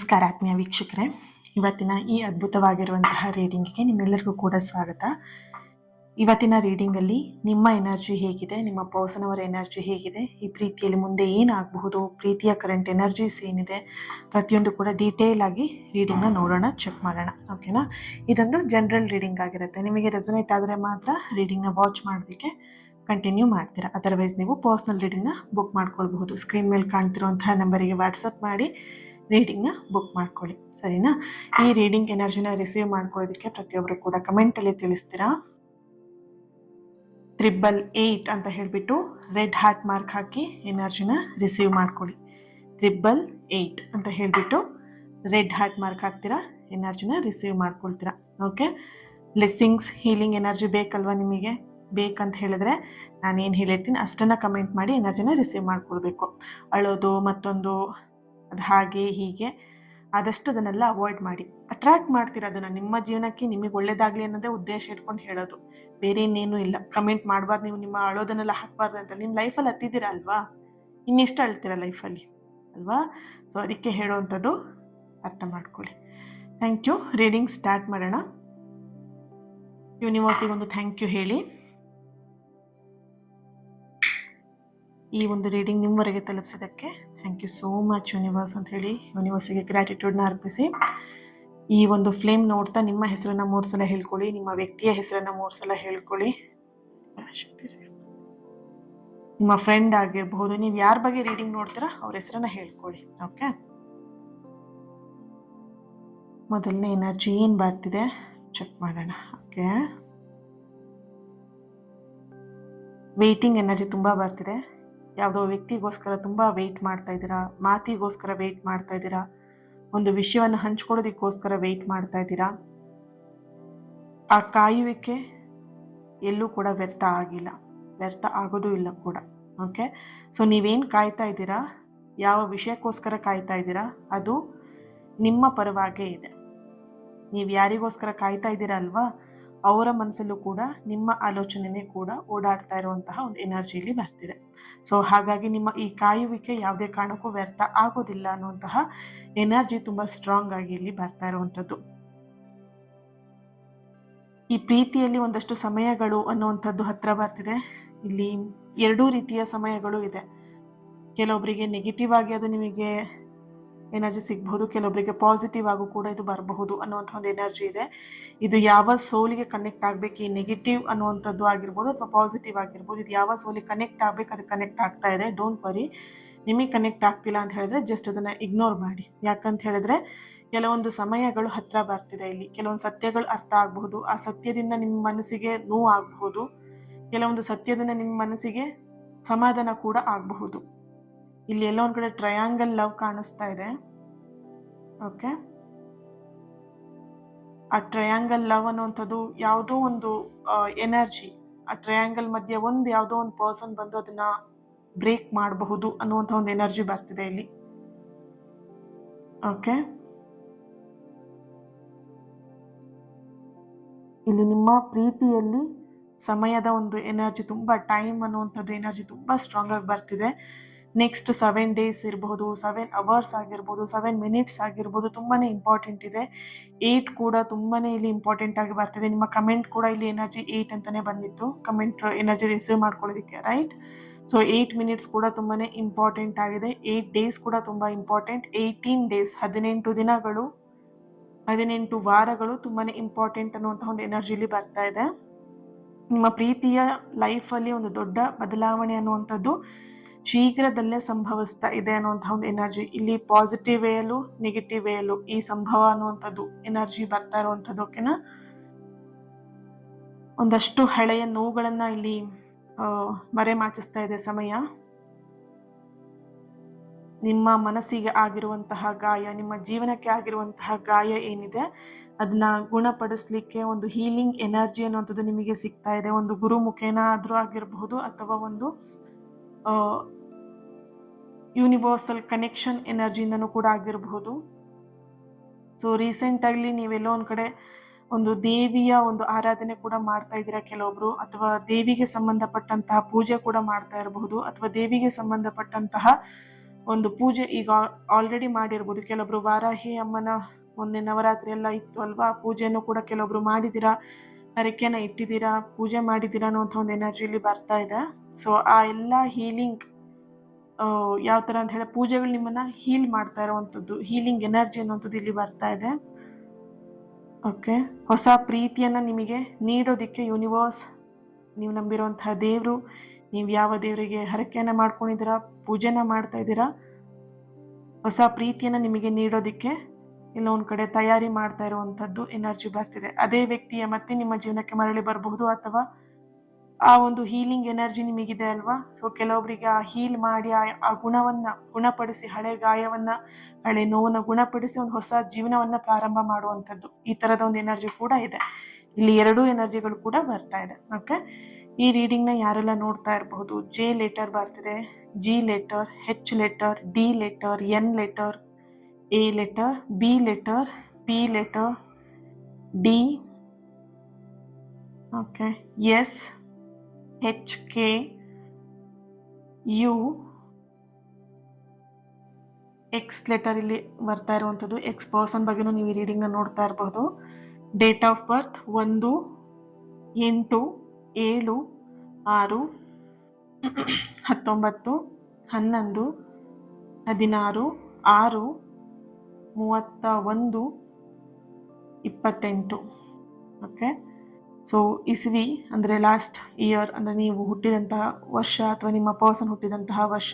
ನಮಸ್ಕಾರ ಆತ್ಮೀಯ ವೀಕ್ಷಕರೇ, ಇವತ್ತಿನ ಈ ಅದ್ಭುತವಾಗಿರುವಂತಹ ರೀಡಿಂಗಿಗೆ ನಿಮ್ಮೆಲ್ಲರಿಗೂ ಕೂಡ ಸ್ವಾಗತ. ಇವತ್ತಿನ ರೀಡಿಂಗಲ್ಲಿ ನಿಮ್ಮ ಎನರ್ಜಿ ಹೇಗಿದೆ, ನಿಮ್ಮ ಪರ್ಸನ್ ಅವರ ಎನರ್ಜಿ ಹೇಗಿದೆ, ಈ ಪ್ರೀತಿಯಲ್ಲಿ ಮುಂದೆ ಏನಾಗಬಹುದು, ಪ್ರೀತಿಯ ಕರೆಂಟ್ ಎನರ್ಜೀಸ್ ಏನಿದೆ, ಪ್ರತಿಯೊಂದು ಕೂಡ ಡೀಟೇಲ್ ಆಗಿ ರೀಡಿಂಗ್ನ ನೋಡೋಣ, ಚೆಕ್ ಮಾಡೋಣ. ಓಕೆನಾ? ಇದೊಂದು ಜನರಲ್ ರೀಡಿಂಗ್ ಆಗಿರುತ್ತೆ. ನಿಮಗೆ ರೆಸೊನೇಟ್ ಆದರೆ ಮಾತ್ರ ರೀಡಿಂಗ್ನ ವಾಚ್ ಮಾಡೋದಕ್ಕೆ ಕಂಟಿನ್ಯೂ ಮಾಡ್ತೀರಾ. ಅದರ್ವೈಸ್ ನೀವು ಪರ್ಸ್ನಲ್ ರೀಡಿಂಗ್ನ ಬುಕ್ ಮಾಡ್ಕೊಳ್ಬಹುದು. ಸ್ಕ್ರೀನ್ ಮೇಲೆ ಕಾಣ್ತಿರುವಂತಹ ನಂಬರಿಗೆ ವಾಟ್ಸಪ್ ಮಾಡಿ ರೀಡಿಂಗ್ನ ಬುಕ್ ಮಾಡ್ಕೊಳ್ಳಿ, ಸರಿನಾ? ಈ ರೀಡಿಂಗ್ ಎನರ್ಜಿನ ರಿಸೀವ್ ಮಾಡ್ಕೊಳ್ಳೋದಕ್ಕೆ ಪ್ರತಿಯೊಬ್ಬರು ಕೂಡ ಕಮೆಂಟಲ್ಲಿ ತಿಳಿಸ್ತೀರಾ. 888 ಅಂತ ಹೇಳಿಬಿಟ್ಟು ರೆಡ್ ಹಾರ್ಟ್ ಮಾರ್ಕ್ ಹಾಕಿ ಎನರ್ಜಿನ ರಿಸೀವ್ ಮಾಡ್ಕೊಳ್ಳಿ. 888 ಅಂತ ಹೇಳಿಬಿಟ್ಟು ರೆಡ್ ಹಾರ್ಟ್ ಮಾರ್ಕ್ ಹಾಕ್ತೀರಾ, ಎನರ್ಜಿನ ರಿಸೀವ್ ಮಾಡ್ಕೊಳ್ತೀರಾ. ಓಕೆ, ಬ್ಲೆಸ್ಸಿಂಗ್ಸ್, ಹೀಲಿಂಗ್ ಎನರ್ಜಿ ಬೇಕಲ್ವಾ ನಿಮಗೆ? ಬೇಕಂತ ಹೇಳಿದ್ರೆ ನಾನೇನು ಹೇಳಿರ್ತೀನಿ ಅಷ್ಟನ್ನು ಕಮೆಂಟ್ ಮಾಡಿ ಎನರ್ಜಿನ ರಿಸೀವ್ ಮಾಡ್ಕೊಳ್ಬೇಕು. ಅಳೋದು ಮತ್ತೊಂದು ಅದು ಹಾಗೆ ಹೀಗೆ ಆದಷ್ಟು ಅದನ್ನೆಲ್ಲ ಅವಾಯ್ಡ್ ಮಾಡಿ. ಅಟ್ರಾಕ್ಟ್ ಮಾಡ್ತೀರ ಅದನ್ನು ನಿಮ್ಮ ಜೀವನಕ್ಕೆ, ನಿಮಗೆ ಒಳ್ಳೇದಾಗಲಿ ಅನ್ನೋದೇ ಉದ್ದೇಶ ಇಟ್ಕೊಂಡು ಹೇಳೋದು, ಬೇರೆ ಇನ್ನೇನು ಇಲ್ಲ. ಕಮೆಂಟ್ ಮಾಡಬಾರ್ದು, ನೀವು ನಿಮ್ಮ ಅಳೋದನ್ನೆಲ್ಲ ಹಾಕಬಾರ್ದು ಅಂತ. ನಿಮ್ಮ ಲೈಫಲ್ಲಿ ಹತ್ತಿದ್ದೀರಾ ಅಲ್ವಾ, ಇನ್ನೆಷ್ಟು ಅಳ್ತೀರ ಲೈಫಲ್ಲಿ ಅಲ್ವಾ? ಸೊ ಅದಕ್ಕೆ ಹೇಳುವಂಥದ್ದು, ಅರ್ಥ ಮಾಡ್ಕೊಳ್ಳಿ. Thank you. ರೀಡಿಂಗ್ ಸ್ಟಾರ್ಟ್ ಮಾಡೋಣ. ಯೂನಿವರ್ಸಿಗೆ ಒಂದು ಥ್ಯಾಂಕ್ ಯು ಹೇಳಿ. ಈ ಒಂದು ರೀಡಿಂಗ್ ನಿಮ್ಮವರೆಗೆ ತಲುಪಿಸಿದ್ದಕ್ಕೆ thank you so much universe ಅಂತ ಹೇಳಿ ಯೂನಿವರ್ಸಿಗೆ ಗ್ರ್ಯಾಟಿಟ್ಯೂಡ್ನ ಅರ್ಪಿಸಿ. ಈ ಒಂದು ಫ್ಲೇಮ್ ನೋಡ್ತಾ ನಿಮ್ಮ ಹೆಸರನ್ನು 3 ಸಲ ಹೇಳ್ಕೊಳ್ಳಿ, ನಿಮ್ಮ ವ್ಯಕ್ತಿಯ ಹೆಸರನ್ನು 3 ಸಲ ಹೇಳ್ಕೊಳ್ಳಿ. ನಿಮ್ಮ ಫ್ರೆಂಡ್ ಆಗಿರಬಹುದು, ನೀವು ಯಾರ ಬಗ್ಗೆ ರೀಡಿಂಗ್ ನೋಡ್ತೀರಾ ಅವ್ರ ಹೆಸರನ್ನ ಹೇಳ್ಕೊಳ್ಳಿ. ಓಕೆ, ಮೊದಲನೇ ಎನರ್ಜಿ ಏನು ಬರ್ತಿದೆ ಚೆಕ್ ಮಾಡೋಣ. ಓಕೆ, ವೇಟಿಂಗ್ ಎನರ್ಜಿ ತುಂಬ ಬರ್ತಿದೆ. ಯಾವುದೋ ವ್ಯಕ್ತಿಗೋಸ್ಕರ ತುಂಬ ವೆಯ್ಟ್ ಮಾಡ್ತಾ ಇದ್ದೀರಾ, ಮಾತಿಗೋಸ್ಕರ ವೆಯ್ಟ್ ಮಾಡ್ತಾ ಇದ್ದೀರಾ, ಒಂದು ವಿಷಯವನ್ನು ಹಂಚ್ಕೊಳ್ಳೋದಕ್ಕೋಸ್ಕರ ವೆಯ್ಟ್ ಮಾಡ್ತಾ ಇದ್ದೀರಾ. ಆ ಕಾಯುವಿಕೆ ಎಲ್ಲೂ ಕೂಡ ವ್ಯರ್ಥ ಆಗಿಲ್ಲ, ವ್ಯರ್ಥ ಆಗೋದು ಇಲ್ಲ ಕೂಡ. ಓಕೆ, ಸೊ ನೀವೇನು ಕಾಯ್ತಾ ಇದ್ದೀರಾ, ಯಾವ ವಿಷಯಕ್ಕೋಸ್ಕರ ಕಾಯ್ತಾ ಇದ್ದೀರಾ, ಅದು ನಿಮ್ಮ ಪರವಾಗೇ ಇದೆ. ನೀವು ಯಾರಿಗೋಸ್ಕರ ಕಾಯ್ತಾ ಇದ್ದೀರಾ ಅಲ್ವಾ, ಅವರ ಮನಸ್ಸಲ್ಲೂ ಕೂಡ ನಿಮ್ಮ ಆಲೋಚನೆನೇ ಕೂಡ ಓಡಾಡ್ತಾ ಇರುವಂತಹ ಒಂದು ಎನರ್ಜಿಯಲ್ಲಿ ಬರ್ತಿದೆ. ಸೊ ಹಾಗಾಗಿ ನಿಮ್ಮ ಈ ಕಾಯುವಿಕೆ ಯಾವುದೇ ಕಾರಣಕ್ಕೂ ವ್ಯರ್ಥ ಆಗೋದಿಲ್ಲ ಅನ್ನುವಂತಹ ಎನರ್ಜಿ ತುಂಬ ಸ್ಟ್ರಾಂಗ್ ಆಗಿ ಇಲ್ಲಿ ಬರ್ತಾ ಇರುವಂಥದ್ದು. ಈ ಪ್ರೀತಿಯಲ್ಲಿ ಒಂದಷ್ಟು ಸಮಯಗಳು ಅನ್ನುವಂಥದ್ದು ಹತ್ರ ಬರ್ತಿದೆ. ಇಲ್ಲಿ 2 ರೀತಿಯ ಸಮಯಗಳು ಇದೆ. ಕೆಲವೊಬ್ಬರಿಗೆ ನೆಗೆಟಿವ್ ಆಗಿ ಅದು ನಿಮಗೆ ಎನರ್ಜಿ ಸಿಗಬಹುದು, ಕೆಲವೊಬ್ಬರಿಗೆ ಪಾಸಿಟಿವ್ ಆಗು ಕೂಡ ಇದು ಬರಬಹುದು ಅನ್ನುವಂಥ ಒಂದು ಎನರ್ಜಿ ಇದೆ. ಇದು ಯಾವ ಸೋಲಿಗೆ ಕನೆಕ್ಟ್ ಆಗಬೇಕು, ಈ ನೆಗೆಟಿವ್ ಅನ್ನುವಂಥದ್ದು ಆಗಿರ್ಬೋದು ಅಥವಾ ಪಾಸಿಟಿವ್ ಆಗಿರ್ಬೋದು, ಇದು ಯಾವ ಸೋಲಿಗೆ ಕನೆಕ್ಟ್ ಆಗಬೇಕು ಅದು ಕನೆಕ್ಟ್ ಆಗ್ತಾ ಇದೆ. ಡೋಂಟ್ ವರಿ, ನಿಮಗೆ ಕನೆಕ್ಟ್ ಆಗ್ತಿಲ್ಲ ಅಂತ ಹೇಳಿದ್ರೆ ಜಸ್ಟ್ ಅದನ್ನು ಇಗ್ನೋರ್ ಮಾಡಿ. ಯಾಕಂತ ಹೇಳಿದ್ರೆ ಕೆಲವೊಂದು ಸಮಯಗಳು ಹತ್ರ ಬರ್ತಿದೆ. ಇಲ್ಲಿ ಕೆಲವೊಂದು ಸತ್ಯಗಳು ಅರ್ಥ ಆಗಬಹುದು, ಆ ಸತ್ಯದಿಂದ ನಿಮ್ಮ ಮನಸ್ಸಿಗೆ ನೋವು ಆಗಬಹುದು, ಕೆಲವೊಂದು ಸತ್ಯದಿಂದ ನಿಮ್ಮ ಮನಸ್ಸಿಗೆ ಸಮಾಧಾನ ಕೂಡ ಆಗಬಹುದು. ಇಲ್ಲಿ ಎಲ್ಲೋ ಒಂದು ಕಡೆ ಟ್ರಯಾಂಗಲ್ ಲವ್ ಕಾಣಿಸ್ತಾ ಇದೆ. ಓಕೆ, ಆ ಟ್ರಯಾಂಗಲ್ ಲವ್ ಅನ್ನುವಂಥದ್ದು ಯಾವುದೋ ಒಂದು ಎನರ್ಜಿ, ಆ ಟ್ರಯಾಂಗಲ್ ಮಧ್ಯೆ ಯಾವುದೋ ಒಂದು ಪರ್ಸನ್ ಬಂದು ಅದನ್ನ ಬ್ರೇಕ್ ಮಾಡಬಹುದು ಅನ್ನುವಂಥ ಒಂದು ಎನರ್ಜಿ ಬರ್ತಿದೆ ಇಲ್ಲಿ. ಓಕೆ, ಇಲ್ಲಿ ನಿಮ್ಮ ಪ್ರೀತಿಯಲ್ಲಿ ಸಮಯದ ಒಂದು ಎನರ್ಜಿ, ತುಂಬ ಟೈಮ್ ಅನ್ನುವಂಥದ್ದು ಎನರ್ಜಿ ತುಂಬ ಸ್ಟ್ರಾಂಗ್ ಆಗಿ ಬರ್ತಿದೆ. ನೆಕ್ಸ್ಟ್ 7 days ಇರಬಹುದು, 7 hours ಆಗಿರ್ಬೋದು, 7 minutes ಆಗಿರ್ಬೋದು, ತುಂಬಾ ಇಂಪಾರ್ಟೆಂಟ್ ಇದೆ. 8 ಕೂಡ ತುಂಬಾ ಇಲ್ಲಿ ಇಂಪಾರ್ಟೆಂಟ್ ಆಗಿ ಬರ್ತಿದೆ. ನಿಮ್ಮ ಕಮೆಂಟ್ ಕೂಡ ಇಲ್ಲಿ ಎನರ್ಜಿ 8 ಅಂತಲೇ ಬಂದಿತ್ತು, ಕಮೆಂಟ್ ಎನರ್ಜಿ ರಿಸೀವ್ ಮಾಡ್ಕೊಳ್ಳೋದಕ್ಕೆ, ರೈಟ್? ಸೊ 8 minutes ಕೂಡ ತುಂಬಾ ಇಂಪಾರ್ಟೆಂಟ್ ಆಗಿದೆ. 8 days ಕೂಡ ತುಂಬ ಇಂಪಾರ್ಟೆಂಟ್. 18 days 18 ದಿನಗಳು, 18 ವಾರಗಳು ತುಂಬಾ ಇಂಪಾರ್ಟೆಂಟ್ ಅನ್ನುವಂಥ ಒಂದು ಎನರ್ಜಿಲಿ ಬರ್ತಾ ಇದೆ. ನಿಮ್ಮ ಪ್ರೀತಿಯ ಲೈಫಲ್ಲಿ ಒಂದು ದೊಡ್ಡ ಬದಲಾವಣೆ ಅನ್ನುವಂಥದ್ದು ಶೀಘ್ರದಲ್ಲೇ ಸಂಭವಿಸ್ತಾ ಇದೆ ಅನ್ನುವಂತಹ ಒಂದು ಎನರ್ಜಿ ಇಲ್ಲಿ. ಪಾಸಿಟಿವ್ ವೇಯಲ್ಲೂ ನೆಗೆಟಿವ್ ವೇಯಲ್ಲೂ ಈ ಸಂಭವ ಅನ್ನುವಂಥದ್ದು ಎನರ್ಜಿ ಬರ್ತಾ ಇರುವಂಥದ್ದು. ಓಕೆನಾ? ಒಂದಷ್ಟು ಹಳೆಯ ನೋವುಗಳನ್ನ ಇಲ್ಲಿ ಮರೆಮಾಚಿಸ್ತಾ ಇದೆ ಸಮಯ. ನಿಮ್ಮ ಮನಸ್ಸಿಗೆ ಆಗಿರುವಂತಹ ಗಾಯ, ನಿಮ್ಮ ಜೀವನಕ್ಕೆ ಆಗಿರುವಂತಹ ಗಾಯ ಏನಿದೆ ಅದನ್ನ ಗುಣಪಡಿಸ್ಲಿಕ್ಕೆ ಒಂದು ಹೀಲಿಂಗ್ ಎನರ್ಜಿ ಅನ್ನುವಂಥದ್ದು ನಿಮಗೆ ಸಿಗ್ತಾ ಇದೆ. ಒಂದು ಗುರು ಮುಖೇನ ಆದ್ರೂ ಆಗಿರಬಹುದು, ಅಥವಾ ಒಂದು ಯೂನಿವರ್ಸಲ್ ಕನೆಕ್ಷನ್ ಎನರ್ಜಿಯಿಂದನೂ ಕೂಡ ಆಗಿರಬಹುದು. ಸೊ ರೀಸೆಂಟಾಗಿ ನೀವೆಲ್ಲೋ ಒಂದು ಕಡೆ ಒಂದು ದೇವಿಯ ಒಂದು ಆರಾಧನೆ ಕೂಡ ಮಾಡ್ತಾ ಇದ್ದೀರಾ ಕೆಲವೊಬ್ರು, ಅಥವಾ ದೇವಿಗೆ ಸಂಬಂಧಪಟ್ಟಂತಹ ಪೂಜೆ ಕೂಡ ಮಾಡ್ತಾ ಇರಬಹುದು, ಅಥವಾ ದೇವಿಗೆ ಸಂಬಂಧಪಟ್ಟಂತಹ ಒಂದು ಪೂಜೆ ಈಗ ಆಲ್ರೆಡಿ ಮಾಡಿರ್ಬೋದು. ಕೆಲವೊಬ್ರು ವಾರಾಹಿ ಅಮ್ಮನ ಮೊನ್ನೆ ನವರಾತ್ರಿ ಎಲ್ಲ ಇತ್ತು ಅಲ್ವಾ, ಪೂಜೆಯನ್ನು ಕೂಡ ಕೆಲವೊಬ್ರು ಮಾಡಿದ್ದೀರಾ, ಹರಕೆನ ಇಟ್ಟಿದ್ದೀರಾ, ಪೂಜೆ ಮಾಡಿದ್ದೀರಾ ಅನ್ನೋಂಥ ಒಂದು ಎನರ್ಜಿ ಇಲ್ಲಿ ಬರ್ತಾ ಇದೆ. ಸೊ ಆ ಎಲ್ಲ ಹೀಲಿಂಗ್ ಯಾವ ಥರ ಅಂತ ಹೇಳಿ ಪೂಜೆಗಳು ನಿಮ್ಮನ್ನ ಹೀಲ್ ಮಾಡ್ತಾ ಇರುವಂಥದ್ದು, ಹೀಲಿಂಗ್ ಎನರ್ಜಿ ಅನ್ನುವಂಥದ್ದು ಇಲ್ಲಿ ಬರ್ತಾ ಇದೆ. ಓಕೆ, ಹೊಸ ಪ್ರೀತಿಯನ್ನ ನಿಮಗೆ ನೀಡೋದಿಕ್ಕೆ ಯೂನಿವರ್ಸ್, ನೀವು ನಂಬಿರುವಂತಹ ದೇವರು, ನೀವು ಯಾವ ದೇವರಿಗೆ ಹರಕೆಯನ್ನ ಮಾಡ್ಕೊಂಡಿದ್ದೀರಾ, ಪೂಜೆನ ಮಾಡ್ತಾ ಇದ್ದೀರಾ, ಹೊಸ ಪ್ರೀತಿಯನ್ನ ನಿಮಗೆ ನೀಡೋದಿಕ್ಕೆ ಇಲ್ಲ ಒಂದ್ ಕಡೆ ತಯಾರಿ ಮಾಡ್ತಾ ಇರುವಂತದ್ದು ಎನರ್ಜಿ ಬರ್ತಿದೆ. ಅದೇ ವ್ಯಕ್ತಿಯ ಮತ್ತೆ ನಿಮ್ಮ ಜೀವನಕ್ಕೆ ಮರಳಿ ಬರಬಹುದು, ಅಥವಾ ಆ ಒಂದು ಹೀಲಿಂಗ್ ಎನರ್ಜಿ ನಿಮಗಿದೆ ಅಲ್ವಾ. ಸೊ ಕೆಲವೊಬ್ಬರಿಗೆ ಆ ಹೀಲ್ ಮಾಡಿ ಆ ಗುಣವನ್ನ ಗುಣಪಡಿಸಿ, ಹಳೆ ಗಾಯವನ್ನ, ಹಳೆ ನೋವನ್ನ ಗುಣಪಡಿಸಿ ಒಂದು ಹೊಸ ಜೀವನವನ್ನ ಪ್ರಾರಂಭ ಮಾಡುವಂಥದ್ದು, ಈ ತರದ ಒಂದು ಎನರ್ಜಿ ಕೂಡ ಇದೆ ಇಲ್ಲಿ. ಎರಡೂ ಎನರ್ಜಿಗಳು ಕೂಡ ಬರ್ತಾ ಇದೆ. ಓಕೆ, ಈ ರೀಡಿಂಗ್ ನ ಯಾರೆಲ್ಲ ನೋಡ್ತಾ ಇರಬಹುದು, ಜೆ ಲೆಟರ್ ಬರ್ತಿದೆ, G letter, H letter, D letter, N letter, A letter, B letter, P letter, D, okay, S, H, K, U, X letter ಇಲ್ಲಿ ಬರ್ತಾ ಇರುವಂಥದ್ದು. ಎಕ್ಸ್ ಪರ್ಸನ್ ಬಗ್ಗೆನೂ ನೀವು ಈ ರೀಡಿಂಗ್ನ ನೋಡ್ತಾ ಇರಬಹುದು. Date of birth 1-8-7-6-11-31-28. Okay, so ಇಸ್ವಿ ಅಂದರೆ ಲಾಸ್ಟ್ ಇಯರ್, ಅಂದರೆ ನೀವು ಹುಟ್ಟಿದಂತಹ ವರ್ಷ ಅಥವಾ ನಿಮ್ಮ ಪರ್ಸನ್ ಹುಟ್ಟಿದಂತಹ ವರ್ಷ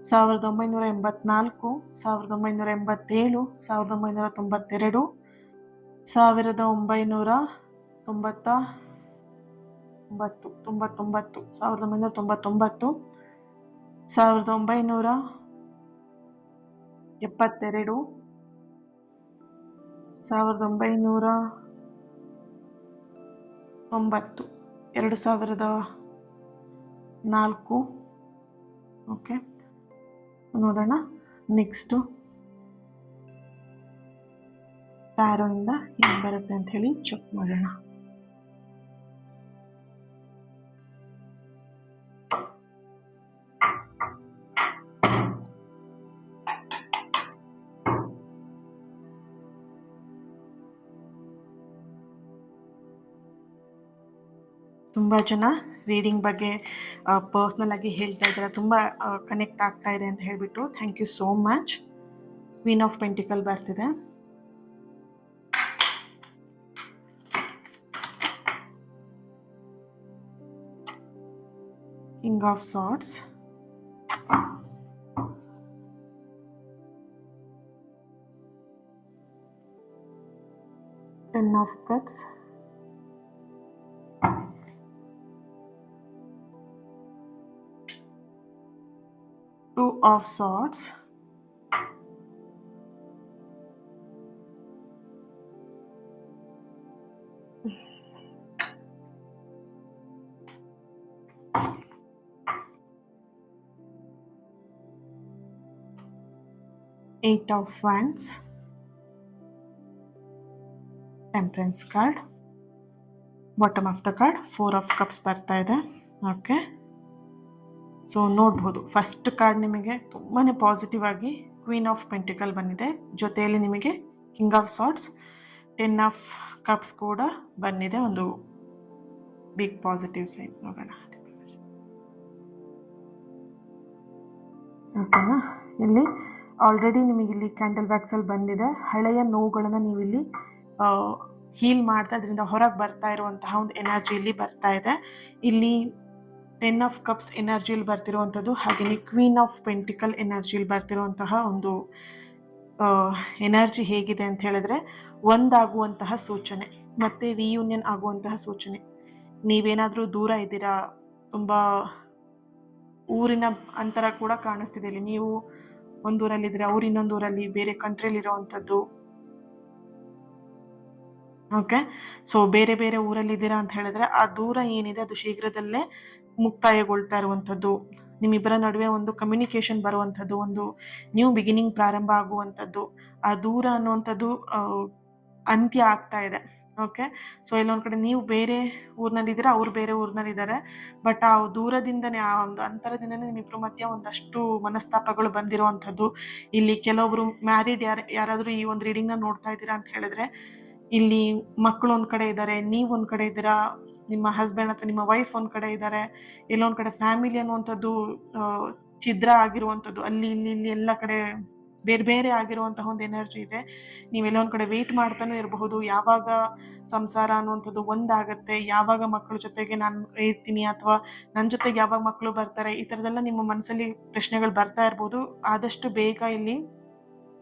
1984, 1987, 1992, 1999, 1972, 1972, 1990, 2004. ಓಕೆ, ನೋಡೋಣ ನೆಕ್ಸ್ಟು ಟ್ಯಾರೋಯಿಂದ ಏನು ಬರುತ್ತೆ ಅಂತ ಹೇಳಿ ಚೆಕ್ ಮಾಡೋಣ. ತುಂಬ ಜನ ರೀಡಿಂಗ್ ಬಗ್ಗೆ ಪರ್ಸ್ನಲ್ ಆಗಿ ಹೇಳ್ತಾ ಇದ್ದಾರೆ, ತುಂಬ ಕನೆಕ್ಟ್ ಆಗ್ತಾ ಇದೆ ಅಂತ ಹೇಳಿಬಿಟ್ಟು. Thank you so much. Queen of pentacle ಬರ್ತಿದೆ, king of swords, ten of cups, two of swords, eight of wands, temperance card, bottom of the card 4 of cups ಬರ್ತಾ ಇದೆ. ಓಕೆ, ಸೊ ನೋಡ್ಬೋದು ಫಸ್ಟ್ ಕಾರ್ಡ್ ನಿಮಗೆ ತುಂಬಾ positive ಆಗಿ queen of pentacle ಬಂದಿದೆ, ಜೊತೆಯಲ್ಲಿ ನಿಮಗೆ ಕಿಂಗ್ ಆಫ್ ಸಾರ್ಡ್ಸ್, 10 ಆಫ್ ಕಪ್ಸ್ ಕೂಡ ಬಂದಿದೆ, ಒಂದು ಬಿಗ್ ಪಾಸಿಟಿವ್ ಸೈನ್. ನೋಡೋಣ ಓಕೆನಾ. ಇಲ್ಲಿ ಆಲ್ರೆಡಿ ನಿಮಗೆ ಇಲ್ಲಿ ಕ್ಯಾಂಡಲ್ ವ್ಯಾಕ್ಸಲ್ಲಿ ಬಂದಿದೆ, ಹಳೆಯ ನೋವುಗಳನ್ನು ನೀವು ಇಲ್ಲಿ ಹೀಲ್ ಮಾಡ್ತಾ ಇದರಿಂದ ಹೊರಗೆ ಬರ್ತಾ ಇರುವಂತಹ ಒಂದು ಎನರ್ಜಿ ಇಲ್ಲಿ ಬರ್ತಾ ಇದೆ. ಇಲ್ಲಿ 10 ಆಫ್ ಕಪ್ಸ್ ಎನರ್ಜಿಯಲ್ಲಿ ಬರ್ತಿರುವಂಥದ್ದು, ಹಾಗೆಯೇ ಕ್ವೀನ್ ಆಫ್ ಪೆಂಟಿಕಲ್ ಎನರ್ಜಿಯಲ್ಲಿ ಬರ್ತಿರುವಂತಹ ಒಂದು ಎನರ್ಜಿ ಹೇಗಿದೆ ಅಂತ ಹೇಳಿದ್ರೆ, ಒಂದಾಗುವಂತಹ ಸೂಚನೆ ಮತ್ತೆ ರಿಯೂನಿಯನ್ ಆಗುವಂತಹ ಸೂಚನೆ. ನೀವೇನಾದರೂ ದೂರ ಇದ್ದೀರಾ, ತುಂಬ ಊರಿನ ಅಂತರ ಕೂಡ ಕಾಣಿಸ್ತಿದೆ ಇಲ್ಲಿ. ನೀವು ಒಂದೂರಲ್ಲಿದ್ದೀರಾ, ಅವ್ರು ಇನ್ನೊಂದೂರಲ್ಲಿ, ಬೇರೆ ಕಂಟ್ರಿಯಲ್ಲಿ ಇರೋವಂಥದ್ದು. ಓಕೆ, ಸೊ ಬೇರೆ ಬೇರೆ ಊರಲ್ಲಿದ್ದೀರಾ ಅಂತ ಹೇಳಿದ್ರೆ ಆ ದೂರ ಏನಿದೆ ಅದು ಶೀಘ್ರದಲ್ಲೇ ಮುಕ್ತಾಯಗೊಳ್ತಾ ಇರುವಂಥದ್ದು, ನಿಮ್ಮಿಬ್ಬರ ನಡುವೆ ಒಂದು ಕಮ್ಯುನಿಕೇಶನ್ ಬರುವಂಥದ್ದು, ಒಂದು ನ್ಯೂ ಬಿಗಿನಿಂಗ್ ಪ್ರಾರಂಭ ಆಗುವಂಥದ್ದು. ಆ ದೂರ ಅನ್ನುವಂಥದ್ದು ಅಂತ್ಯ ಆಗ್ತಾ ಇದೆ. ಓಕೆ. ಸೊ ಇಲ್ಲೊಂದು ಕಡೆ ನೀವು ಬೇರೆ ಊರಿನಲ್ಲಿದ್ದೀರಾ, ಅವ್ರು ಬೇರೆ ಊರಿನಲ್ಲಿದ್ದಾರೆ. ಬಟ್ ಆ ದೂರದಿಂದನೇ, ಆ ಒಂದು ಅಂತರದಿಂದನೇ ನಿಮ್ಮಿಬ್ಬರ ಮಧ್ಯೆ ಒಂದಷ್ಟು ಮನಸ್ತಾಪಗಳು ಬಂದಿರುವಂಥದ್ದು. ಇಲ್ಲಿ ಕೆಲವೊಬ್ರು ಮ್ಯಾರಿಡ್ ಯಾರಾದರೂ ಈ ಒಂದು ರೀಡಿಂಗ್ನ ನೋಡ್ತಾ ಇದ್ದೀರಾ ಅಂತ ಹೇಳಿದ್ರೆ, ಇಲ್ಲಿ ಮಕ್ಕಳು ಒಂದು ಕಡೆ ಇದ್ದಾರೆ, ನೀವು ಒಂದು ಕಡೆ ಇದ್ದೀರಾ, ನಿಮ್ಮ ಹಸ್ಬೆಂಡ್ ಅಥವಾ ನಿಮ್ಮ ವೈಫ್ ಒಂದು ಕಡೆ ಇದ್ದಾರೆ. ಎಲ್ಲೊಂದು ಕಡೆ ಫ್ಯಾಮಿಲಿ ಅನ್ನುವಂಥದ್ದು ಛಿದ್ರ ಆಗಿರುವಂಥದ್ದು, ಅಲ್ಲಿ ಇಲ್ಲಿ ಇಲ್ಲಿ ಎಲ್ಲ ಕಡೆ ಬೇರೆ ಬೇರೆ ಆಗಿರುವಂತಹ ಒಂದು ಎನರ್ಜಿ ಇದೆ. ನೀವೆಲ್ಲ ಒಂದು ಕಡೆ ವೆಯ್ಟ್ ಮಾಡ್ತಾನೂ ಇರಬಹುದು, ಯಾವಾಗ ಸಂಸಾರ ಅನ್ನುವಂಥದ್ದು ಒಂದಾಗತ್ತೆ, ಯಾವಾಗ ಮಕ್ಕಳ ಜೊತೆಗೆ ನಾನು ಇರ್ತೀನಿ, ಅಥವಾ ನನ್ನ ಜೊತೆಗೆ ಯಾವಾಗ ಮಕ್ಕಳು ಬರ್ತಾರೆ, ಈ ಥರದ್ದೆಲ್ಲ ನಿಮ್ಮ ಮನಸ್ಸಲ್ಲಿ ಪ್ರಶ್ನೆಗಳು ಬರ್ತಾ ಇರ್ಬೋದು. ಆದಷ್ಟು ಬೇಗ ಇಲ್ಲಿ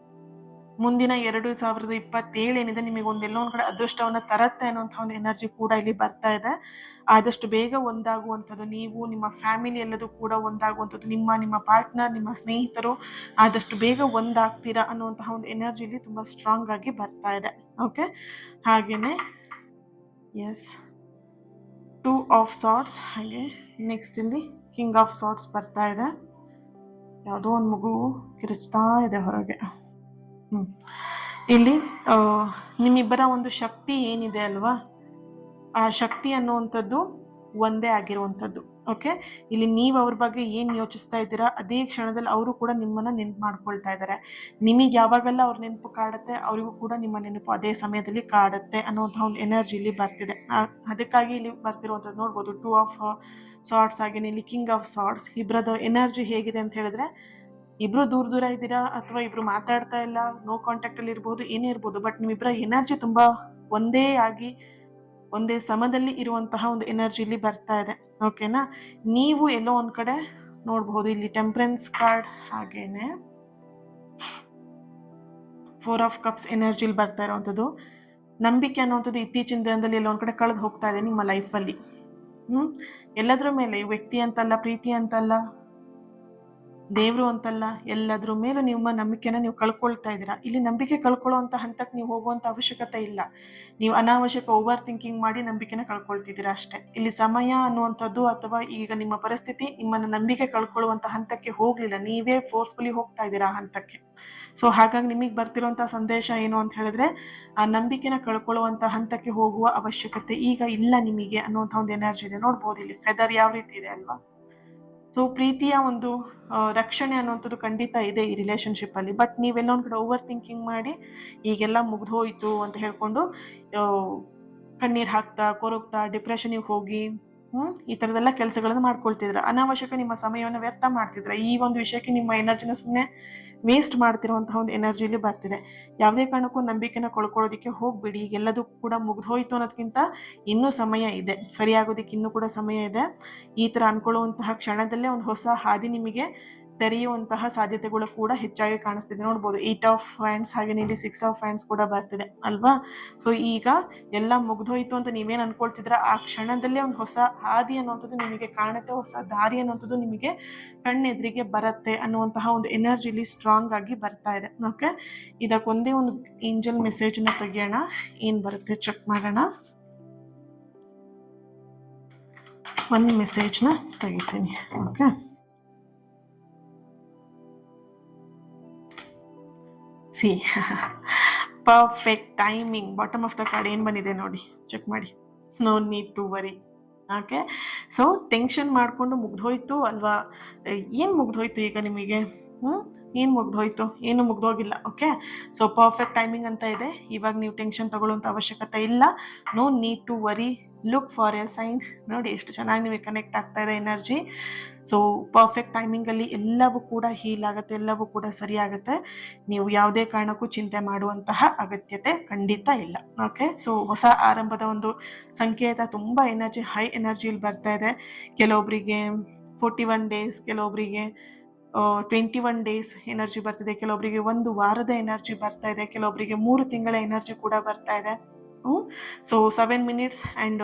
ಮುಂದಿನ 2027 ಏನಿದೆ, ನಿಮಗೆ ಎಲ್ಲೋ ಒಂದು ಕಡೆ ಅದೃಷ್ಟವನ್ನ ತರತ್ತೆ ಅನ್ನುವಂಥ ಒಂದು ಎನರ್ಜಿ ಕೂಡ ಇಲ್ಲಿ ಬರ್ತಾ ಇದೆ. ಆದಷ್ಟು ಬೇಗ ಒಂದಾಗುವಂಥದ್ದು, ನೀವು ನಿಮ್ಮ ಫ್ಯಾಮಿಲಿ ಎಲ್ಲದೂ ಕೂಡ ಒಂದಾಗುವಂಥದ್ದು, ನಿಮ್ಮ ಪಾರ್ಟ್ನರ್, ನಿಮ್ಮ ಸ್ನೇಹಿತರು ಆದಷ್ಟು ಬೇಗ ಒಂದಾಗ್ತೀರಾ ಅನ್ನುವಂತಹ ಒಂದು ಎನರ್ಜಿ ಇಲ್ಲಿ ತುಂಬಾ ಸ್ಟ್ರಾಂಗ್ ಆಗಿ ಬರ್ತಾ ಇದೆ. ಓಕೆ. ಹಾಗೇನೆ ಎಸ್, 2 ಆಫ್ ಸಾರ್ಟ್ಸ್, ಹಾಗೆ ನೆಕ್ಸ್ಟ್ ಇಲ್ಲಿ ಕಿಂಗ್ ಆಫ್ ಸಾರ್ಟ್ಸ್ ಬರ್ತಾ ಇದೆ. ಯಾವುದೋ ಒಂದು ಮಗು ಕಿರುಚ್ತಾ ಇದೆ ಹೊರಗೆ. ಇಲ್ಲಿ ನಿಮ್ಮಿಬ್ಬರ ಒಂದು ಶಕ್ತಿ ಏನಿದೆ ಅಲ್ವಾ, ಆ ಶಕ್ತಿ ಅನ್ನುವಂಥದ್ದು ಒಂದೇ ಆಗಿರುವಂಥದ್ದು. ಓಕೆ. ಇಲ್ಲಿ ನೀವು ಅವ್ರ ಬಗ್ಗೆ ಏನು ಯೋಚಿಸ್ತಾ ಇದ್ದೀರಾ, ಅದೇ ಕ್ಷಣದಲ್ಲಿ ಅವರು ಕೂಡ ನಿಮ್ಮನ್ನ ನೆನಪು ಮಾಡ್ಕೊಳ್ತಾ ಇದ್ದಾರೆ. ನಿಮಗೆ ಯಾವಾಗೆಲ್ಲ ಅವ್ರ ನೆನಪು ಕಾಡುತ್ತೆ, ಅವರಿಗೂ ಕೂಡ ನಿಮ್ಮ ನೆನಪು ಅದೇ ಸಮಯದಲ್ಲಿ ಕಾಡುತ್ತೆ ಅನ್ನುವಂಥ ಒಂದು ಎನರ್ಜಿ ಇಲ್ಲಿ ಬರ್ತಿದೆ. ಅದಕ್ಕಾಗಿ ಇಲ್ಲಿ ಬರ್ತಿರುವಂಥದ್ದು ನೋಡ್ಬೋದು 2 ಆಫ್ ಸಾರ್ಟ್ಸ್, ಹಾಗೇನೆ ಇಲ್ಲಿ ಕಿಂಗ್ ಆಫ್ ಸಾರ್ಟ್ಸ್. ಇಬ್ಬರದ ಎನರ್ಜಿ ಹೇಗಿದೆ ಅಂತ ಹೇಳಿದ್ರೆ, ಇಬ್ರು ದೂರ ದೂರ ಇದ್ದೀರಾ, ಅಥವಾ ಇಬ್ರು ಮಾತಾಡ್ತಾ ಇಲ್ಲ, ನೋ ಕಾಂಟ್ಯಾಕ್ಟ್ ಅಲ್ಲಿ ಇರ್ಬೋದು, ಏನೇ ಇರ್ಬೋದು, ಬಟ್ ನಿಮ್ಮಿಬ್ಬರ ಎನರ್ಜಿ ತುಂಬಾ ಒಂದೇ ಆಗಿ ಒಂದೇ ಸಮದಲ್ಲಿ ಇರುವಂತಹ ಒಂದು ಎನರ್ಜಿ ಇಲ್ಲಿ ಬರ್ತಾ ಇದೆ. ಓಕೆನಾ. ನೀವು ಎಲ್ಲೋ ಒಂದ್ ಕಡೆ ನೋಡಬಹುದು ಇಲ್ಲಿ ಟೆಂಪರೆನ್ಸ್ ಕಾರ್ಡ್, ಹಾಗೇನೆ 4 ಆಫ್ ಕಪ್ಸ್ ಎನರ್ಜಿಲಿ ಬರ್ತಾ ಇರುವಂಥದ್ದು. ನಂಬಿಕೆ ಅನ್ನುವಂಥದ್ದು ಇತ್ತೀಚಿನ ದಿನದಲ್ಲಿ ಎಲ್ಲೋ ಒಂದ್ ಕಡೆ ಕಳೆದು ಹೋಗ್ತಾ ಇದೆ ನಿಮ್ಮ ಲೈಫಲ್ಲಿ. ಎಲ್ಲದ್ರ ಮೇಲೆ, ವ್ಯಕ್ತಿ ಅಂತಲ್ಲ, ಪ್ರೀತಿ ಅಂತಲ್ಲ, ದೇವ್ರು ಅಂತಲ್ಲ, ಎಲ್ಲದ್ರ ಮೇಲೂ ನಿಮ್ಮ ನಂಬಿಕೆನ ನೀವು ಕಳ್ಕೊಳ್ತಾ ಇದ್ದೀರಾ. ಇಲ್ಲಿ ನಂಬಿಕೆ ಕಳ್ಕೊಳ್ಳುವಂತ ಹಂತಕ್ಕೆ ನೀವು ಹೋಗುವಂತ ಅವಶ್ಯಕತೆ ಇಲ್ಲ. ನೀವು ಅನಾವಶ್ಯಕ ಓವರ್ ಥಿಂಕಿಂಗ್ ಮಾಡಿ ನಂಬಿಕೆನ ಕಳ್ಕೊಳ್ತಿದ್ದೀರಾ ಅಷ್ಟೇ. ಇಲ್ಲಿ ಸಮಯ ಅನ್ನುವಂಥದ್ದು ಅಥವಾ ಈಗ ನಿಮ್ಮ ಪರಿಸ್ಥಿತಿ ನಿಮ್ಮನ್ನ ನಂಬಿಕೆ ಕಳ್ಕೊಳ್ಳುವಂತ ಹಂತಕ್ಕೆ ಹೋಗ್ಲಿಲ್ಲ, ನೀವೇ ಫೋರ್ಸ್ಫುಲಿ ಹೋಗ್ತಾ ಇದ್ದೀರಾ ಆ ಹಂತಕ್ಕೆ. ಸೊ ಹಾಗಾಗಿ ನಿಮಗೆ ಬರ್ತಿರುವಂತ ಸಂದೇಶ ಏನು ಅಂತ ಹೇಳಿದ್ರೆ, ಆ ನಂಬಿಕೆನ ಕಳ್ಕೊಳ್ಳುವಂತ ಹಂತಕ್ಕೆ ಹೋಗುವ ಅವಶ್ಯಕತೆ ಈಗ ಇಲ್ಲ ನಿಮಗೆ ಅನ್ನುವಂಥ ಒಂದು ಎನರ್ಜಿ ಇದೆ. ನೋಡ್ಬೋದು ಇಲ್ಲಿ ಫೆದರ್ ಯಾವ ರೀತಿ ಇದೆ ಅಲ್ವಾ. ಸೊ ಪ್ರೀತಿಯ ಒಂದು ರಕ್ಷಣೆ ಅನ್ನುವಂಥದ್ದು ಖಂಡಿತ ಇದೆ ಈ ರಿಲೇಶನ್ಶಿಪ್ ಅಲ್ಲಿ. ಬಟ್ ನೀವೆಲ್ಲ ಒಂದ್ ಕಡೆ ಓವರ್ ಥಿಂಕಿಂಗ್ ಮಾಡಿ ಈಗೆಲ್ಲ ಮುಗ್ದೋಯ್ತು ಅಂತ ಹೇಳ್ಕೊಂಡು ಕಣ್ಣೀರ್ ಹಾಕ್ತಾ, ಕೊರಗ್ತಾ, ಡಿಪ್ರೆಷನ್ಗೆ ಹೋಗಿ ಈ ತರದೆಲ್ಲ ಕೆಲಸಗಳನ್ನ ಮಾಡ್ಕೊಳ್ತಿದ್ರ, ಅನಾವಶ್ಯಕ ನಿಮ್ಮ ಸಮಯವನ್ನು ವ್ಯರ್ಥ ಮಾಡ್ತಿದ್ರ, ಈ ಒಂದು ವಿಷಯಕ್ಕೆ ನಿಮ್ಮ ಎನರ್ಜಿನ ಸುಮ್ಮನೆ ವೇಸ್ಟ್ ಮಾಡ್ತಿರುವಂತಹ ಒಂದು ಎನರ್ಜಿಲಿ ಬರ್ತಿದೆ. ಯಾವುದೇ ಕಾರಣಕ್ಕೂ ನಂಬಿಕೆನ ಕಳ್ಕೊಳ್ಳೋದಿಕ್ಕೆ ಹೋಗ್ಬಿಡಿ. ಎಲ್ಲದೂ ಕೂಡ ಮುಗ್ದೋಯ್ತು ಅನ್ನೋದಕ್ಕಿಂತ ಇನ್ನೂ ಸಮಯ ಇದೆ, ಸರಿಯಾಗೋದಿಕ್ಕೆ ಇನ್ನೂ ಕೂಡ ಸಮಯ ಇದೆ. ಈ ತರ ಅನ್ಕೊಳ್ಳುವಂತಹ ಕ್ಷಣದಲ್ಲೇ ಒಂದು ಹೊಸ ಹಾದಿ ನಿಮಗೆ ತೆರೆಯುವಂತಹ ಸಾಧ್ಯತೆಗಳು ಕೂಡ ಹೆಚ್ಚಾಗಿ ಕಾಣಿಸ್ತಿದೆ. ನೋಡ್ಬೋದು 8 ಆಫ್ ಹ್ಯಾಂಡ್ಸ್, ಹಾಗೆ ಇಲ್ಲಿ 6 ಆಫ್ ಹ್ಯಾಂಡ್ಸ್ ಕೂಡ ಬರ್ತಿದೆ ಅಲ್ವಾ. ಸೊ ಈಗ ಎಲ್ಲ ಮುಗ್ದೋಯ್ತು ಅಂತ ನೀವೇನ್ ಅನ್ಕೊಳ್ತಿದ್ರ, ಆ ಕ್ಷಣದಲ್ಲೇ ಒಂದು ಹೊಸ ಹಾದಿ ಅನ್ನುವಂಥದ್ದು ನಿಮಗೆ ಕಾಣುತ್ತೆ, ಹೊಸ ದಾರಿ ಅನ್ನುವಂಥದ್ದು ನಿಮಗೆ ಕಣ್ಣೆದುರಿಗೆ ಬರುತ್ತೆ ಅನ್ನುವಂತಹ ಒಂದು ಎನರ್ಜಿಲಿ ಸ್ಟ್ರಾಂಗ್ ಆಗಿ ಬರ್ತಾ ಇದೆ. ಓಕೆ. ಇದಕ್ಕೊಂದೇ ಒಂದು ಏಂಜಲ್ ಮೆಸೇಜ್ ನ ತೆಗಿಯೋಣ, ಏನ್ ಬರುತ್ತೆ ಚೆಕ್ ಮಾಡೋಣ. ಒಂದು ಮೆಸೇಜ್ ನ ತೆಗಿತೀನಿ. Okay. See perfect timing. Bottom of the card ಏನು ಬಂದಿದೆ ನೋಡಿ, ಚೆಕ್ ಮಾಡಿ. No need to worry. Okay. So tension ಮಾಡಿಕೊಂಡು ಮುಗ್ದೋಯ್ತು ಅಲ್ವಾ, ಏನು ಮುಗ್ದೋಯ್ತು ಈಗ ನಿಮಗೆ? ಏನು ಮುಗ್ದೋಯ್ತು? ಏನು ಮುಗ್ದೋಗಿಲ್ಲ. ಓಕೆ. ಸೊ ಪರ್ಫೆಕ್ಟ್ ಟೈಮಿಂಗ್ ಅಂತ ಇದೆ. ಇವಾಗ ನೀವು ಟೆನ್ಷನ್ ತಗೊಳ್ಳುವಂಥ ಅವಶ್ಯಕತೆ ಇಲ್ಲ. No need to worry, look for a sign. ನೋಡಿ ಎಷ್ಟು ಚೆನ್ನಾಗಿ ನಿಮಗೆ ಕನೆಕ್ಟ್ ಆಗ್ತಾ ಇದೆ ಎನರ್ಜಿ. ಸೊ ಪರ್ಫೆಕ್ಟ್ ಟೈಮಿಂಗಲ್ಲಿ ಎಲ್ಲವೂ ಕೂಡ ಹೀಲ್ ಆಗುತ್ತೆ, ಎಲ್ಲವೂ ಕೂಡ ಸರಿ ಆಗುತ್ತೆ. ನೀವು ಯಾವುದೇ ಕಾರಣಕ್ಕೂ ಚಿಂತೆ ಮಾಡುವಂತಹ ಅಗತ್ಯತೆ ಖಂಡಿತ ಇಲ್ಲ. ಓಕೆ. ಸೊ ಹೊಸ ಆರಂಭದ ಒಂದು ಸಂಕೇತ, ತುಂಬ ಎನರ್ಜಿ, ಹೈ ಎನರ್ಜಿಯಲ್ಲಿ ಬರ್ತಾ ಇದೆ. ಕೆಲವೊಬ್ಬರಿಗೆ 41 ಡೇಸ್, ಕೆಲವೊಬ್ಬರಿಗೆ 21 ಡೇಸ್ ಎನರ್ಜಿ ಬರ್ತಿದೆ, ಕೆಲವೊಬ್ಬರಿಗೆ 1 ವಾರದ ಎನರ್ಜಿ ಬರ್ತಾ ಇದೆ, ಕೆಲವೊಬ್ಬರಿಗೆ 3 ತಿಂಗಳ ಎನರ್ಜಿ ಕೂಡ ಬರ್ತಾ ಇದೆ. ಸೊ 7 ಮಿನಿಟ್ಸ್ ಆ್ಯಂಡ್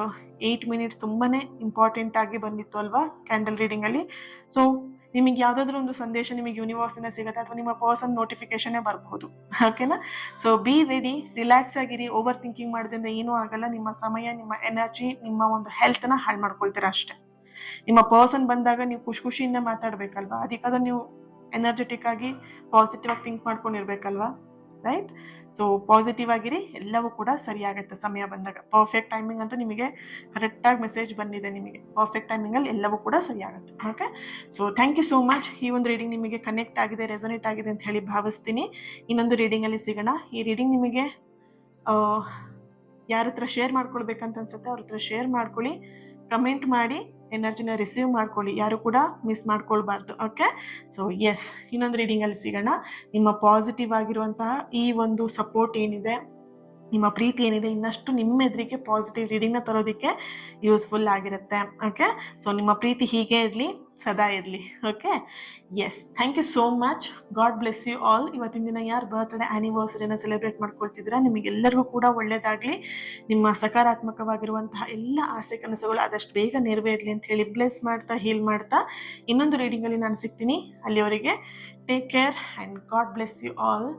8 ಮಿನಿಟ್ಸ್ ತುಂಬಾನೇ ಇಂಪಾರ್ಟೆಂಟ್ ಆಗಿ ಬಂದಿತ್ತು ಅಲ್ವಾ ಕ್ಯಾಂಡಲ್ ರೀಡಿಂಗ್ ಅಲ್ಲಿ. ಸೊ ನಿಮಗೆ ಯಾವುದಾದ್ರೂ ಒಂದು ಸಂದೇಶ ನಿಮಗೆ ಯೂನಿವರ್ಸಿಂದ ಸಿಗುತ್ತೆ, ಅಥವಾ ನಿಮ್ಮ ಪರ್ಸನ್ ನೋಟಿಫಿಕೇಶನ್ನೇ ಬರಬಹುದು. ಓಕೆನಾ. ಸೊ ಬಿ ರೆಡಿ, ರಿಲ್ಯಾಕ್ಸ್ ಆಗಿರಿ. ಓವರ್ ಥಿಂಕಿಂಗ್ ಮಾಡೋದ್ರಿಂದ ಏನೂ ಆಗಲ್ಲ. ನಿಮ್ಮ ಸಮಯ, ನಿಮ್ಮ ಎನರ್ಜಿ, ನಿಮ್ಮ ಒಂದು ಹೆಲ್ತ್ನ ಹಾಳು ಮಾಡ್ಕೊಳ್ತೀರಾ ಅಷ್ಟೇ. ನಿಮ್ಮ ಪರ್ಸನ್ ಬಂದಾಗ ನೀವು ಖುಷಿಯಿಂದ ಮಾತಾಡ್ಬೇಕಲ್ವಾ, ಅದಕ್ಕಾದ್ರೆ ನೀವು ಎನರ್ಜೆಟಿಕ್ ಆಗಿ ಪಾಸಿಟಿವ್ ಆಗಿ ಥಿಂಕ್ ಮಾಡ್ಕೊಂಡಿರ್ಬೇಕಲ್ವಾ. ರೈಟ್? ಸೊ ಪಾಸಿಟಿವ್ ಆಗಿರಿ, ಎಲ್ಲವೂ ಕೂಡ ಸರಿಯಾಗುತ್ತೆ ಸಮಯ ಬಂದಾಗ. ಪರ್ಫೆಕ್ಟ್ ಟೈಮಿಂಗ್ ಅಂತೂ ನಿಮಗೆ ಕರೆಕ್ಟಾಗಿ ಮೆಸೇಜ್ ಬಂದಿದೆ ನಿಮಗೆ. ಪರ್ಫೆಕ್ಟ್ ಟೈಮಿಂಗಲ್ಲಿ ಎಲ್ಲವೂ ಕೂಡ ಸರಿಯಾಗುತ್ತೆ. Okay, so thank you so much. ಈ ಒಂದು ರೀಡಿಂಗ್ ನಿಮಗೆ ಕನೆಕ್ಟ್ ಆಗಿದೆ, ರೆಸೊನೇಟ್ ಆಗಿದೆ ಅಂತ ಹೇಳಿ ಭಾವಿಸ್ತೀನಿ. ಇನ್ನೊಂದು ರೀಡಿಂಗಲ್ಲಿ ಸಿಗೋಣ. ಈ ರೀಡಿಂಗ್ ನಿಮಗೆ ಯಾರ ಹತ್ರ ಶೇರ್ ಮಾಡ್ಕೊಳ್ಬೇಕಂತ ಅನ್ಸುತ್ತೆ ಅವ್ರ ಹತ್ರ ಶೇರ್ ಮಾಡ್ಕೊಳ್ಳಿ, ಕಮೆಂಟ್ ಮಾಡಿ, ಎನರ್ಜಿನ ರಿಸೀವ್ ಮಾಡ್ಕೊಳ್ಳಿ. ಯಾರು ಕೂಡ ಮಿಸ್ ಮಾಡ್ಕೊಳ್ಬಾರ್ದು. ಓಕೆ, ಸೊ ಎಸ್, ಇನ್ನೊಂದು ರೀಡಿಂಗಲ್ಲಿ ಸಿಗೋಣ. ನಿಮ್ಮ ಪಾಸಿಟಿವ್ ಆಗಿರುವಂತಹ ಈ ಒಂದು ಸಪೋರ್ಟ್ ಏನಿದೆ, ನಿಮ್ಮ ಪ್ರೀತಿ ಏನಿದೆ, ಇನ್ನಷ್ಟು ನಿಮ್ಮ ಎದುರಿಗೆ ಪಾಸಿಟಿವ್ ರೀಡಿಂಗ್ನ ತರೋದಕ್ಕೆ ಯೂಸ್ಫುಲ್ ಆಗಿರುತ್ತೆ. ಓಕೆ, ಸೊ ನಿಮ್ಮ ಪ್ರೀತಿ ಹೀಗೆ ಇರಲಿ, ಸದಾ ಇರಲಿ. Okay, yes, thank you so much. God bless you all. ಇವತ್ತಿನ ದಿನ ಯಾರು ಬರ್ತ್ಡೇ ಆ್ಯನಿವರ್ಸರಿನ ಸೆಲೆಬ್ರೇಟ್ ಮಾಡ್ಕೊಳ್ತಿದ್ದೀರಾ, ನಿಮಗೆಲ್ಲರಿಗೂ ಕೂಡ ಒಳ್ಳೆಯದಾಗಲಿ. ನಿಮ್ಮ ಸಕಾರಾತ್ಮಕವಾಗಿರುವಂತಹ ಎಲ್ಲ ಆಸೆ ಕನಸುಗಳು ಆದಷ್ಟು ಬೇಗ ನೆರವೇರಲಿ ಅಂತ ಹೇಳಿ ಬ್ಲೆಸ್ ಮಾಡ್ತಾ, ಹೀಲ್ ಮಾಡ್ತಾ, ಇನ್ನೊಂದು ರೀಡಿಂಗಲ್ಲಿ ನಾನು ಸಿಗ್ತೀನಿ. ಅಲ್ಲಿವರೆಗೆ take care and God bless you all.